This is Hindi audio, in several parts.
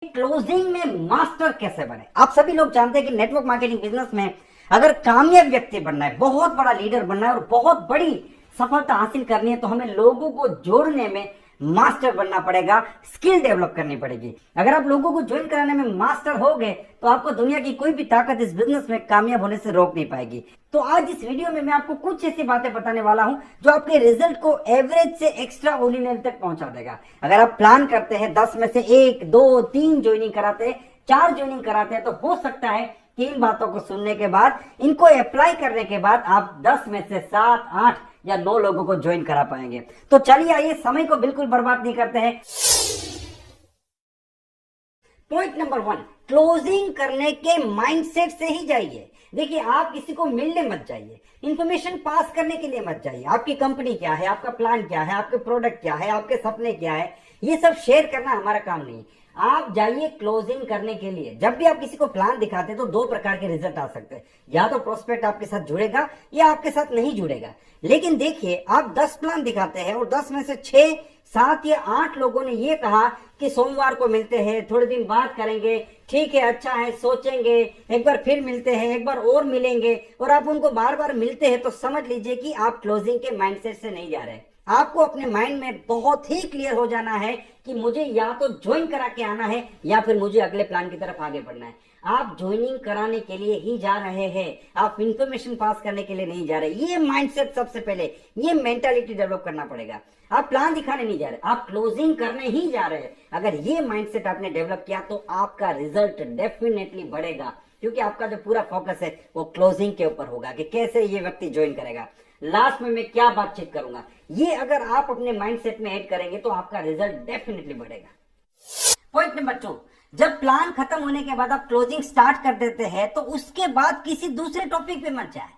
क्लोजिंग में मास्टर कैसे बने। आप सभी लोग जानते हैं कि नेटवर्क मार्केटिंग बिजनेस में अगर कामयाब व्यक्ति बनना है, बहुत बड़ा लीडर बनना है और बहुत बड़ी सफलता हासिल करनी है तो हमें लोगों को जोड़ने में मास्टर बनना पड़ेगा, स्किल डेवलप करनी पड़ेगी। अगर आप लोगों को ज्वाइन कराने में मास्टर हो गए तो आपको दुनिया की कोई भी ताकत इस बिजनेस में कामयाब होने से रोक नहीं पाएगी। तो आज इस वीडियो में मैं आपको कुछ ऐसी बातें बताने वाला हूं जो आपके रिजल्ट को एवरेज से एक्स्ट्रा ऑर्डिनरी तक पहुंचा देगा। अगर आप प्लान करते हैं 10 में से 1, 2, 3 ज्वाइनिंग कराते हैं, 4 ज्वाइनिंग कराते हैं तो हो सकता है कि इन बातों को सुनने के बाद, इनको अप्लाई करने के बाद आप 10 में से 7, 8 या 9 लोगों को ज्वाइन करा पाएंगे। तो चलिए आइए, समय को बिल्कुल बर्बाद नहीं करते हैं। पॉइंट नंबर 1, क्लोजिंग करने के माइंडसेट से ही जाइए। देखिए, आप किसी को मिलने मत जाइए, इंफॉर्मेशन पास करने के लिए मत जाइए। आपकी कंपनी क्या है, आपका प्लान क्या है, आपके प्रोडक्ट क्या है, आपके सपने क्या है, ये सब शेयर करना हमारा काम नहीं। आप जाइए क्लोजिंग करने के लिए। जब भी आप किसी को प्लान दिखाते हैं तो 2 प्रकार के रिजल्ट आ सकते हैं, या तो प्रोस्पेक्ट आपके साथ जुड़ेगा या आपके साथ नहीं जुड़ेगा। लेकिन देखिए, आप 10 प्लान दिखाते हैं और 10 में से 6, 7 या 8 लोगों ने ये कहा कि सोमवार को मिलते हैं, थोड़े दिन बात करेंगे, ठीक है, अच्छा है, सोचेंगे, एक बार फिर मिलते हैं, एक बार और मिलेंगे, और आप उनको बार बार मिलते हैं, तो समझ लीजिए कि आप क्लोजिंग के माइंडसेट से नहीं जा रहे। आपको अपने माइंड में बहुत ही क्लियर हो जाना है कि मुझे या तो ज्वाइन करा के आना है या फिर मुझे अगले प्लान की तरफ आगे बढ़ना है। आप ज्वाइनिंग कराने के लिए ही जा रहे हैं, आप इंफॉर्मेशन पास करने के लिए नहीं जा रहे। ये माइंडसेट सबसे पहले, ये मेंटालिटी डेवलप करना पड़ेगा। आप प्लान दिखाने नहीं जा रहे, आप क्लोजिंग करने ही जा रहे हैं। अगर ये माइंडसेट आपने डेवलप किया तो आपका रिजल्ट डेफिनेटली बढ़ेगा, क्योंकि आपका जो पूरा फोकस है वो क्लोजिंग के ऊपर होगा कि कैसे ये व्यक्ति ज्वाइन करेगा, लास्ट में मैं क्या बातचीत करूंगा। ये अगर आप अपने माइंडसेट में ऐड करेंगे तो आपका रिजल्ट डेफिनेटली बढ़ेगा। पॉइंट नंबर 2, जब प्लान खत्म होने के बाद आप क्लोजिंग स्टार्ट कर देते हैं तो उसके बाद किसी दूसरे टॉपिक पे मत जाए।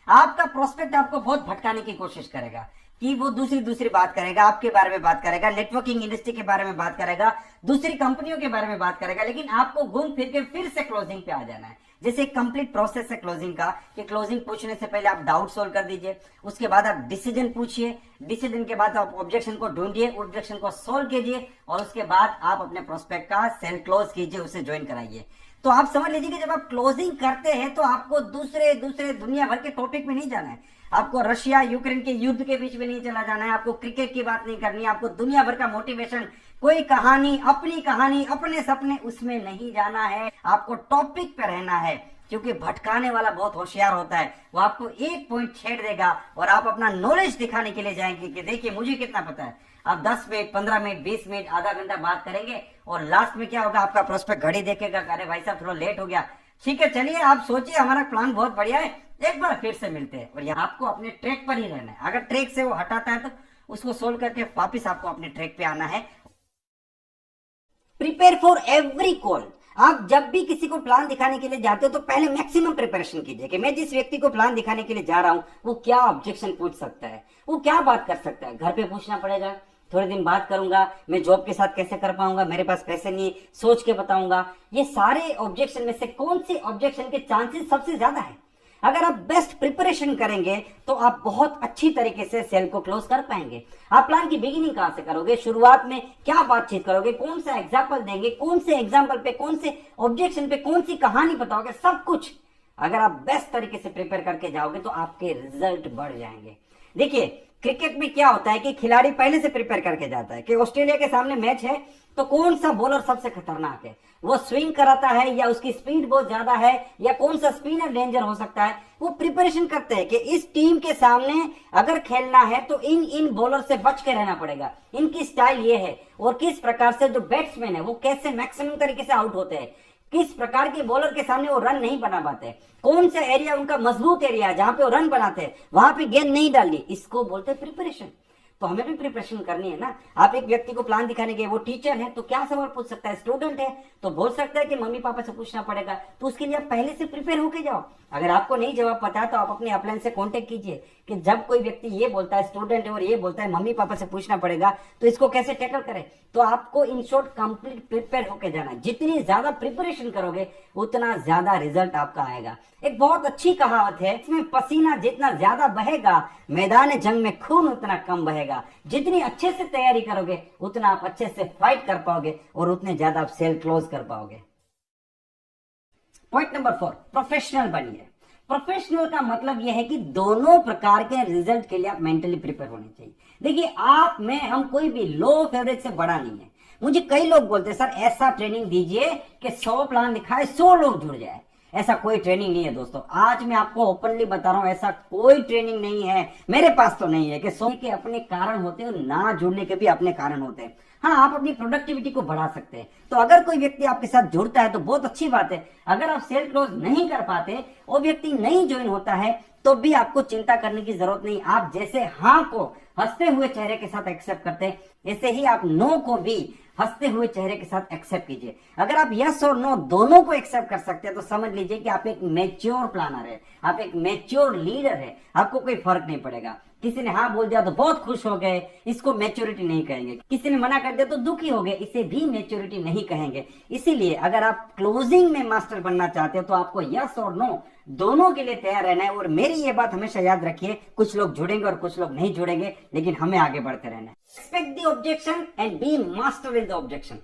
आपका प्रोस्पेक्ट आपको बहुत भटकाने की कोशिश करेगा कि वो दूसरी बात करेगा, आपके बारे में बात करेगा, नेटवर्किंग इंडस्ट्री के बारे में बात करेगा, दूसरी कंपनियों के बारे में बात करेगा, लेकिन आपको घूम फिर के फिर से क्लोजिंग पे आ जाना है। जैसे कंप्लीट प्रोसेस है क्लोजिंग का कि क्लोजिंग पूछने से पहले आप डाउट सोल्व कर दीजिए, उसके बाद आप डिसीजन पूछिए, डिसीजन के बाद आप ऑब्जेक्शन को ढूंढिए, ऑब्जेक्शन को सोल्व कीजिए, और उसके बाद आप अपने प्रोस्पेक्ट का सेल क्लोज कीजिए, उसे ज्वाइन कराइए। तो आप समझ लीजिए कि जब आप क्लोजिंग करते हैं तो आपको दूसरे दुनिया भर के टॉपिक में नहीं जाना है। आपको रशिया यूक्रेन के युद्ध के बीच में नहीं चला जाना है, आपको क्रिकेट की बात नहीं करनी है, आपको दुनिया भर का मोटिवेशन, कोई कहानी, अपने सपने, उसमें नहीं जाना है। आपको टॉपिक पे रहना है, क्योंकि भटकाने वाला बहुत होशियार होता है। वो आपको एक पॉइंट छेड़ देगा और आप अपना नॉलेज दिखाने के लिए जाएंगे कि देखिए मुझे कितना पता है। आप 10 मिनट, 15 मिनट, 20 मिनट, आधा घंटा बात करेंगे और लास्ट में क्या होगा, आपका प्रोस्पेक्ट घड़ी देखेगा, अरे भाई साहब थोड़ा लेट हो गया, ठीक है चलिए आप सोचिए, हमारा प्लान बहुत बढ़िया है, एक बार फिर से मिलते हैं। और यहाँ आपको अपने ट्रैक पर ही रहना है। अगर ट्रैक से वो हटाता है तो उसको सोल्व करके वापिस आपको अपने ट्रैक पे आना है। Prepare for every call. आप जब भी किसी को प्लान दिखाने के लिए जाते हो तो पहले मैक्सिमम प्रिपरेशन कीजिए कि मैं जिस व्यक्ति को प्लान दिखाने के लिए जा रहा हूं वो क्या ऑब्जेक्शन पूछ सकता है, वो क्या बात कर सकता है। घर पे पूछना पड़ेगा, थोड़े दिन बात करूंगा, मैं जॉब के साथ कैसे कर पाऊंगा, मेरे पास पैसे नहीं, सोच के बताऊंगा। ये सारे ऑब्जेक्शन में से कौन से ऑब्जेक्शन के चांसेस सबसे ज्यादा है। अगर आप बेस्ट प्रिपरेशन करेंगे तो आप बहुत अच्छी तरीके से सेल को क्लोज कर पाएंगे। आप प्लान की बिगिनिंग कहां से करोगे, शुरुआत में क्या बातचीत करोगे, कौन सा एग्जाम्पल देंगे, कौन से एग्जाम्पल पे, कौन से ऑब्जेक्शन पे, कौन सी कहानी बताओगे, सब कुछ अगर आप बेस्ट तरीके से प्रिपेयर करके जाओगे तो आपके रिजल्ट बढ़ जाएंगे। देखिए, क्रिकेट में क्या होता है कि खिलाड़ी पहले से प्रिपेयर करके जाता है कि ऑस्ट्रेलिया के सामने मैच है तो कौन सा बॉलर सबसे खतरनाक है, वो स्विंग कराता है या उसकी स्पीड बहुत ज्यादा है, या कौन सा स्पिनर डेंजर हो सकता है। वो प्रिपरेशन करते हैं कि इस टीम के सामने अगर खेलना है तो इन बॉलर से बच के रहना पड़ेगा, इनकी स्टाइल ये है, और किस प्रकार से जो बैट्समैन है वो कैसे मैक्सिमम तरीके से आउट होते हैं, किस प्रकार के बॉलर के सामने वो रन नहीं बना पाते, कौन सा एरिया उनका मजबूत एरिया है जहां पे वो रन बनाते हैं, वहां पे गेंद नहीं डालनी, इसको बोलते हैं प्रिपरेशन। तो हमें भी प्रिपरेशन करनी है ना। आप एक व्यक्ति को प्लान दिखाने के, वो टीचर है तो क्या सवाल पूछ सकता है, स्टूडेंट है तो बोल सकता है कि मम्मी पापा से पूछना पड़ेगा, तो उसके लिए आप पहले से प्रिपेयर होके जाओ। अगर आपको नहीं जवाब पता है तो आप अपने अपलाइन से कांटेक्ट कीजिए कि जब कोई व्यक्ति ये बोलता है, स्टूडेंट है और ये बोलता है मम्मी पापा से पूछना पड़ेगा, तो इसको कैसे टैकल करें। तो आपको इन शॉर्ट कंप्लीट प्रिपेयर होके जाना है। जितनी ज्यादा प्रिपरेशन करोगे उतना ज्यादा रिजल्ट आपका आएगा। एक बहुत अच्छी कहावत है, इसमें पसीना जितना ज्यादा बहेगा मैदान जंग में खून उतना कम बहेगा। पड़ेगा। जितनी अच्छे से तैयारी करोगे उतना आप अच्छे से फाइट कर पाओगे और उतने ज्यादा आप सेल क्लोज कर पाओगे। पॉइंट नंबर 4, प्रोफेशनल बनिए। प्रोफेशनल का मतलब यह है कि दोनों प्रकार के रिजल्ट के लिए आप मेंटली प्रिपेयर होने चाहिए। देखिए आप में हम कोई भी लो ऑफ एवरेज से बड़ा नहीं है। मुझे कई लोग बोलते हैं सर ऐसा ट्रेनिंग दीजिए कि 100 प्लान दिखाए 100 लोग जुड़ जाए। ऐसा कोई ट्रेनिंग नहीं है दोस्तों। आज मैं आपको ओपनली बता रहा हूं ऐसा कोई ट्रेनिंग नहीं है, मेरे पास तो नहीं है। कि 100 के अपने कारण होते हैं और ना जुड़ने के भी अपने कारण होते हैं। हाँ, आप अपनी प्रोडक्टिविटी को बढ़ा सकते हैं। तो अगर कोई व्यक्ति आपके साथ जुड़ता है तो बहुत अच्छी बात है। अगर आप सेल क्लोज नहीं कर पाते, वो व्यक्ति नहीं ज्वाइन होता है, तो भी आपको चिंता करने की जरूरत नहीं। आप जैसे हाँ को हंसते हुए चेहरे के साथ एक्सेप्ट करते हैं, ऐसे ही आप नो को भी हंसते हुए चेहरे के साथ एक्सेप्ट कीजिए। अगर आप यस और नो दोनों को एक्सेप्ट कर सकते हैं तो समझ लीजिए कि आप एक मैच्योर प्लानर है, आप एक मैच्योर लीडर है। आपको कोई फर्क नहीं पड़ेगा। किसी ने हाँ बोल दिया तो बहुत खुश हो गए, इसको मैच्योरिटी नहीं कहेंगे। किसी ने मना कर दिया तो दुखी हो गए, इसे भी मैच्योरिटी नहीं कहेंगे। इसीलिए अगर आप क्लोजिंग में मास्टर बनना चाहते हो तो आपको यस और नो दोनों के लिए तैयार रहना है। और मेरी ये बात हमेशा याद रखिए, कुछ लोग जुड़ेंगे और कुछ लोग नहीं जुड़ेंगे, लेकिन हमें आगे बढ़ते रहना है। Expect the objection and be master in the objection.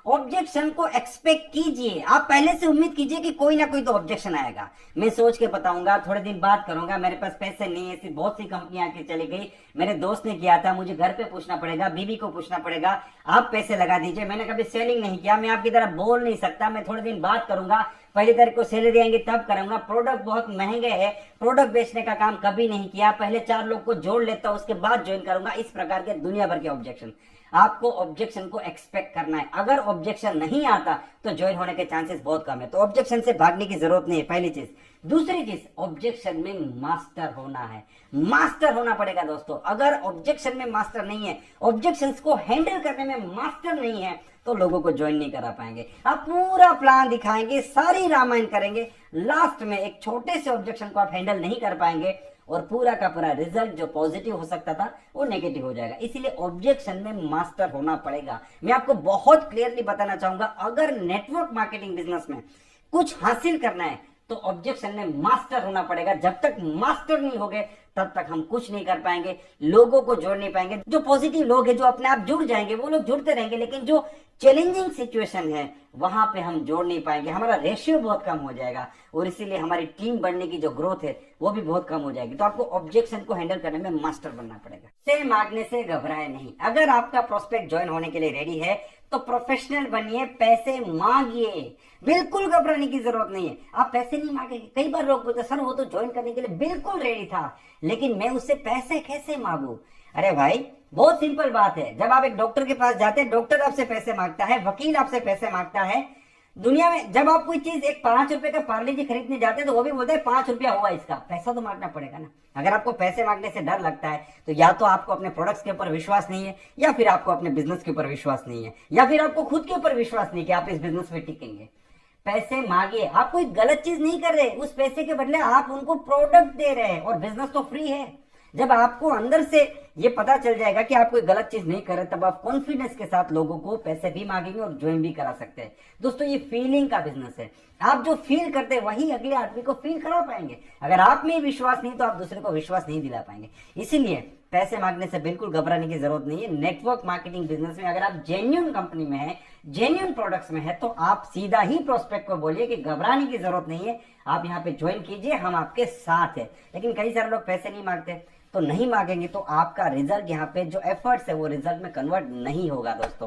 Objection को एक्सपेक्ट कीजिए। आप पहले से उम्मीद कीजिए कि कोई ना कोई तो ऑब्जेक्शन आएगा। मैं सोच के बताऊंगा, थोड़े दिन बाद करूंगा, मेरे पास पैसे नहीं है, ऐसी बहुत सी कंपनियां आके चली गई, मेरे दोस्त ने किया था, मुझे घर पे पूछना पड़ेगा, बीवी को पूछना पड़ेगा, आप पैसे लगा दीजिए। मैंने कभी सेलिंग नहीं किया, मैं आपकी तरह बोल नहीं सकता, मैं थोड़े दिन बाद करूंगा, 1 तारीख को सैलरी आएंगी तब करूंगा। प्रोडक्ट बहुत महंगे है, प्रोडक्ट बेचने का काम कभी नहीं किया, पहले 4 लोग को जोड़ लेता हूं उसके बाद ज्वाइन करूंगा। इस प्रकार के दुनिया भर के ऑब्जेक्शन। आपको ऑब्जेक्शन को एक्सपेक्ट करना है। अगर ऑब्जेक्शन नहीं आता तो ज्वाइन होने के चांसेस बहुत कम है। तो ऑब्जेक्शन से भागने की जरूरत नहीं है, पहली चीज। दूसरी चीज, ऑब्जेक्शन में मास्टर होना है। मास्टर होना पड़ेगा दोस्तों। अगर ऑब्जेक्शन में मास्टर नहीं है, ऑब्जेक्शंस को हैंडल करने में मास्टर नहीं है, तो लोगों को ज्वाइन नहीं करा पाएंगे। आप पूरा प्लान दिखाएंगे, सारी रामायण करेंगे, लास्ट में एक छोटे से ऑब्जेक्शन को आप हैंडल नहीं कर पाएंगे और पूरा का पूरा रिजल्ट जो पॉजिटिव हो सकता था वो नेगेटिव हो जाएगा। इसीलिए ऑब्जेक्शन में मास्टर होना पड़ेगा। मैं आपको बहुत क्लियरली बताना चाहूंगा, अगर नेटवर्क मार्केटिंग बिजनेस में कुछ हासिल करना है तो ऑब्जेक्शन में मास्टर होना पड़ेगा। जब तक मास्टर नहीं होगे तब तक हम कुछ नहीं कर पाएंगे, लोगों को जोड़ नहीं पाएंगे। जो पॉजिटिव लोग हैं, जो अपने आप जुड़ जाएंगे, वो लोग जुड़ते रहेंगे, लेकिन जो चैलेंजिंग सिचुएशन है वहां पे हम जोड़ नहीं पाएंगे। हमारा रेशियो बहुत कम हो जाएगा और इसीलिए हमारी टीम बढ़ने की जो ग्रोथ है वो भी बहुत कम हो जाएगी। तो आपको ऑब्जेक्शन को हैंडल करने में मास्टर बनना पड़ेगा। पैसे मांगने से घबराए नहीं। अगर आपका प्रोस्पेक्ट ज्वाइन होने के लिए रेडी है तो प्रोफेशनल बनिए, पैसे मांगिए, बिल्कुल घबराने की जरूरत नहीं है। आप पैसे नहीं मांगेंगे। कई बार लोग बोलते सर वो तो ज्वाइन करने के लिए बिल्कुल रेडी था, लेकिन मैं उससे पैसे कैसे मांगू। अरे भाई बहुत सिंपल बात है। जब आप एक डॉक्टर के पास जाते हैं, डॉक्टर आपसे पैसे मांगता है, वकील आपसे पैसे मांगता है। दुनिया में जब आप कोई चीज एक 5 रुपए का पार्ले जी खरीदने जाते हैं तो वो भी बोलते हैं 5 रुपया हुआ इसका। पैसा तो मांगना पड़ेगा ना। अगर आपको पैसे मांगने से डर लगता है तो या तो आपको अपने प्रोडक्ट्स के ऊपर विश्वास नहीं है, या फिर आपको अपने बिजनेस के ऊपर विश्वास नहीं है, या फिर आपको खुद के ऊपर विश्वास नहीं कि आप इस बिजनेस में टिकेंगे। पैसे मांगिए। आप कोई गलत चीज नहीं कर रहे, उस पैसे के बदले आप उनको प्रोडक्ट दे रहे हैं और बिजनेस तो फ्री है। जब आपको अंदर से ये पता चल जाएगा कि आप कोई गलत चीज नहीं कर रहे, तब आप कॉन्फिडेंस के साथ लोगों को पैसे भी मांगेंगे और ज्वाइन भी करा सकते हैं। दोस्तों ये फीलिंग का बिजनेस है। आप जो फील करते हैं वही अगले आदमी को फील करा पाएंगे। अगर आप में विश्वास नहीं तो आप दूसरे को विश्वास नहीं दिला पाएंगे। इसीलिए पैसे मांगने से बिल्कुल घबराने की जरूरत नहीं है। नेटवर्क मार्केटिंग बिजनेस में अगर आप जेन्युइन कंपनी में है, जेन्युइन प्रोडक्ट्स में है, तो आप सीधा ही प्रोस्पेक्ट को बोलिए कि घबराने की जरूरत नहीं है, आप यहाँ पे ज्वाइन कीजिए, हम आपके साथ है। लेकिन कई सारे लोग पैसे नहीं मांगते, तो नहीं मांगेंगे तो आपका रिजल्ट यहाँ पे जो एफर्ट्स है वो रिजल्ट में कन्वर्ट नहीं होगा दोस्तों।